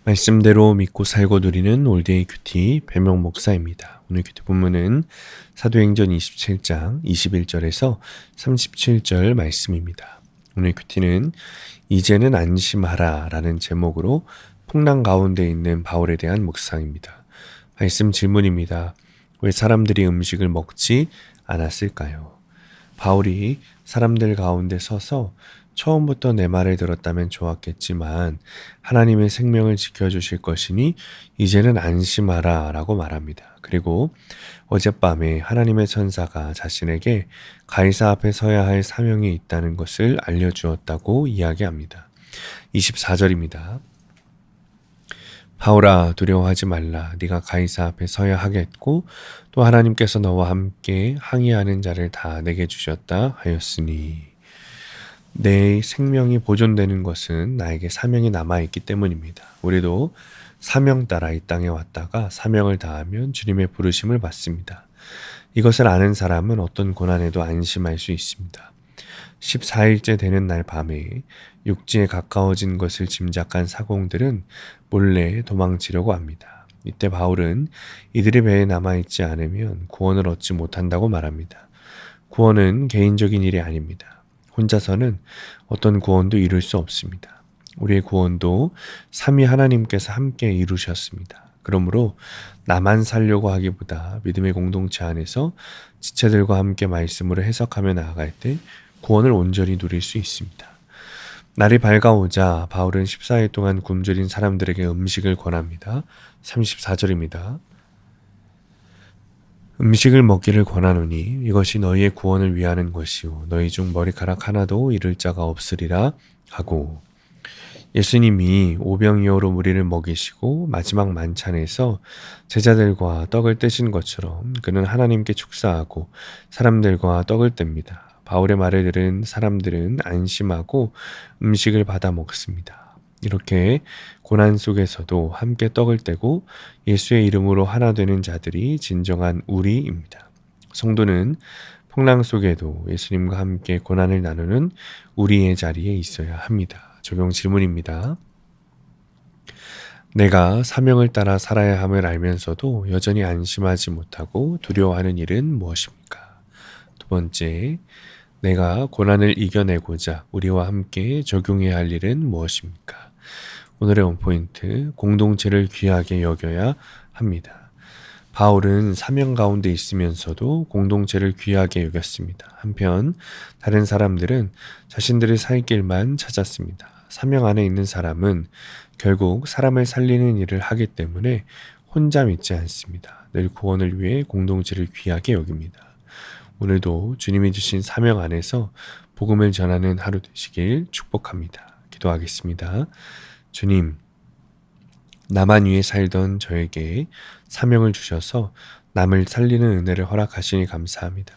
말씀대로 믿고 살고 누리는 올데이 큐티 배명 목사입니다. 오늘 큐티 본문은 사도행전 27장 21절에서 37절 말씀입니다. 오늘 큐티는 이제는 안심하라 라는 제목으로 풍랑 가운데 있는 바울에 대한 묵상입니다. 말씀 질문입니다. 왜 사람들이 음식을 먹지 않았을까요? 바울이 사람들 가운데 서서 처음부터 내 말을 들었다면 좋았겠지만 하나님의 생명을 지켜주실 것이니 이제는 안심하라 라고 말합니다. 그리고 어젯밤에 하나님의 천사가 자신에게 가이사 앞에 서야 할 사명이 있다는 것을 알려주었다고 이야기합니다. 24절입니다. 바울아 두려워하지 말라. 네가 가이사 앞에 서야 하겠고 또 하나님께서 너와 함께 항의하는 자를 다 내게 주셨다 하였으니. 내 생명이 보존되는 것은 나에게 사명이 남아있기 때문입니다. 우리도 사명 따라 이 땅에 왔다가 사명을 다하면 주님의 부르심을 받습니다. 이것을 아는 사람은 어떤 고난에도 안심할 수 있습니다. 14일째 되는 날 밤에 육지에 가까워진 것을 짐작한 사공들은 몰래 도망치려고 합니다. 이때 바울은 이들이 배에 남아있지 않으면 구원을 얻지 못한다고 말합니다. 구원은 개인적인 일이 아닙니다. 혼자서는 어떤 구원도 이룰 수 없습니다. 우리의 구원도 삼위 하나님께서 함께 이루셨습니다. 그러므로 나만 살려고 하기보다 믿음의 공동체 안에서 지체들과 함께 말씀으로 해석하며 나아갈 때 구원을 온전히 누릴 수 있습니다. 날이 밝아오자 바울은 14일 동안 굶주린 사람들에게 음식을 권합니다. 34절입니다. 음식을 먹기를 권하노니 이것이 너희의 구원을 위하는 것이요 너희 중 머리카락 하나도 잃을 자가 없으리라 하고, 예수님이 오병이어로 무리를 먹이시고 마지막 만찬에서 제자들과 떡을 떼신 것처럼 그는 하나님께 축사하고 사람들과 떡을 뗍니다. 바울의 말을 들은 사람들은 안심하고 음식을 받아 먹습니다. 이렇게 고난 속에서도 함께 떡을 떼고 예수의 이름으로 하나 되는 자들이 진정한 우리입니다. 성도는 풍랑 속에도 예수님과 함께 고난을 나누는 우리의 자리에 있어야 합니다. 적용 질문입니다. 내가 사명을 따라 살아야 함을 알면서도 여전히 안심하지 못하고 두려워하는 일은 무엇입니까? 두 번째, 내가 고난을 이겨내고자 우리와 함께 적용해야 할 일은 무엇입니까? 오늘의 원포인트, 공동체를 귀하게 여겨야 합니다. 바울은 사명 가운데 있으면서도 공동체를 귀하게 여겼습니다. 한편 다른 사람들은 자신들의 살 길만 찾았습니다. 사명 안에 있는 사람은 결국 사람을 살리는 일을 하기 때문에 혼자 믿지 않습니다. 늘 구원을 위해 공동체를 귀하게 여깁니다. 오늘도 주님이 주신 사명 안에서 복음을 전하는 하루 되시길 축복합니다. 기도하겠습니다. 주님, 나만 위해 살던 저에게 사명을 주셔서 남을 살리는 은혜를 허락하시니 감사합니다.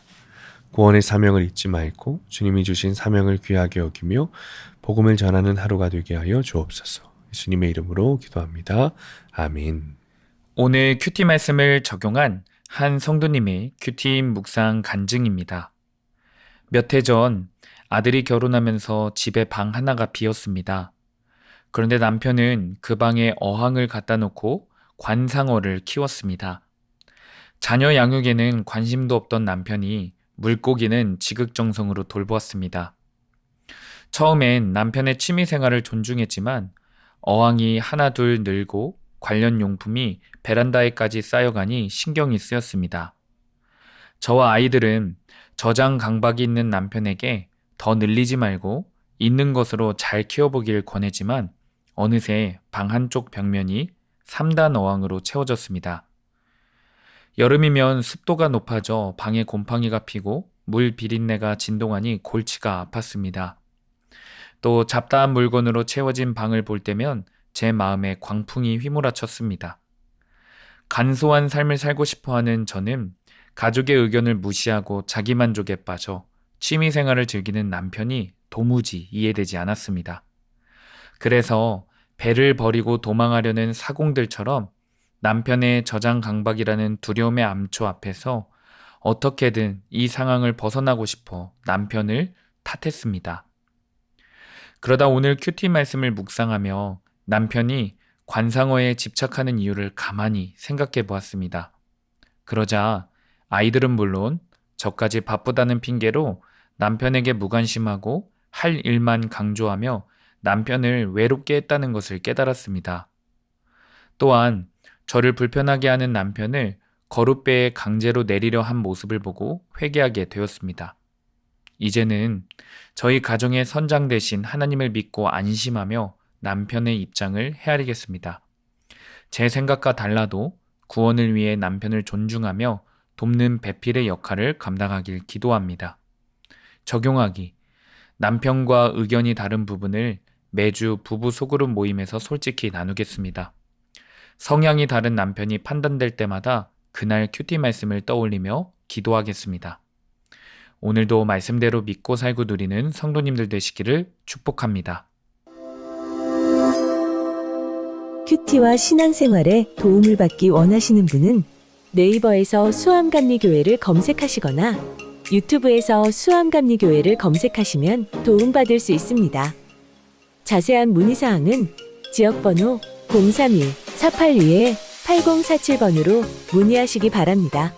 구원의 사명을 잊지 말고 주님이 주신 사명을 귀하게 여기며 복음을 전하는 하루가 되게 하여 주옵소서. 예수님의 이름으로 기도합니다. 아멘. 오늘 큐티 말씀을 적용한 한 성도님의 큐티 묵상 간증입니다. 몇 해 전 아들이 결혼하면서 집에 방 하나가 비었습니다. 그런데 남편은 그 방에 어항을 갖다 놓고 관상어를 키웠습니다. 자녀 양육에는 관심도 없던 남편이 물고기는 지극정성으로 돌보았습니다. 처음엔 남편의 취미 생활을 존중했지만 어항이 하나둘 늘고 관련 용품이 베란다에까지 쌓여가니 신경이 쓰였습니다. 저와 아이들은 저장 강박이 있는 남편에게 더 늘리지 말고 있는 것으로 잘 키워보길 권했지만 어느새 방 한쪽 벽면이 3단 어항으로 채워졌습니다. 여름이면 습도가 높아져 방에 곰팡이가 피고 물 비린내가 진동하니 골치가 아팠습니다. 또 잡다한 물건으로 채워진 방을 볼 때면 제 마음에 광풍이 휘몰아쳤습니다. 간소한 삶을 살고 싶어하는 저는 가족의 의견을 무시하고 자기만족에 빠져 취미생활을 즐기는 남편이 도무지 이해되지 않았습니다. 그래서 배를 버리고 도망하려는 사공들처럼 남편의 저장 강박이라는 두려움의 암초 앞에서 어떻게든 이 상황을 벗어나고 싶어 남편을 탓했습니다. 그러다 오늘 큐티 말씀을 묵상하며 남편이 관상어에 집착하는 이유를 가만히 생각해 보았습니다. 그러자 아이들은 물론 저까지 바쁘다는 핑계로 남편에게 무관심하고 할 일만 강조하며 남편을 외롭게 했다는 것을 깨달았습니다. 또한 저를 불편하게 하는 남편을 거룻배에 강제로 내리려 한 모습을 보고 회개하게 되었습니다. 이제는 저희 가정의 선장 대신 하나님을 믿고 안심하며 남편의 입장을 헤아리겠습니다. 제 생각과 달라도 구원을 위해 남편을 존중하며 돕는 배필의 역할을 감당하길 기도합니다. 적용하기. 남편과 의견이 다른 부분을 매주 부부 소그룹 모임에서 솔직히 나누겠습니다. 성향이 다른 남편이 판단될 때마다 그날 큐티 말씀을 떠올리며 기도하겠습니다. 오늘도 말씀대로 믿고 살고 누리는 성도님들 되시기를 축복합니다. 큐티와 신앙생활에 도움을 받기 원하시는 분은 네이버에서 수암감리교회를 검색하시거나 유튜브에서 수암감리교회를 검색하시면 도움받을 수 있습니다. 자세한 문의사항은 지역번호 031-482-8047번으로 문의하시기 바랍니다.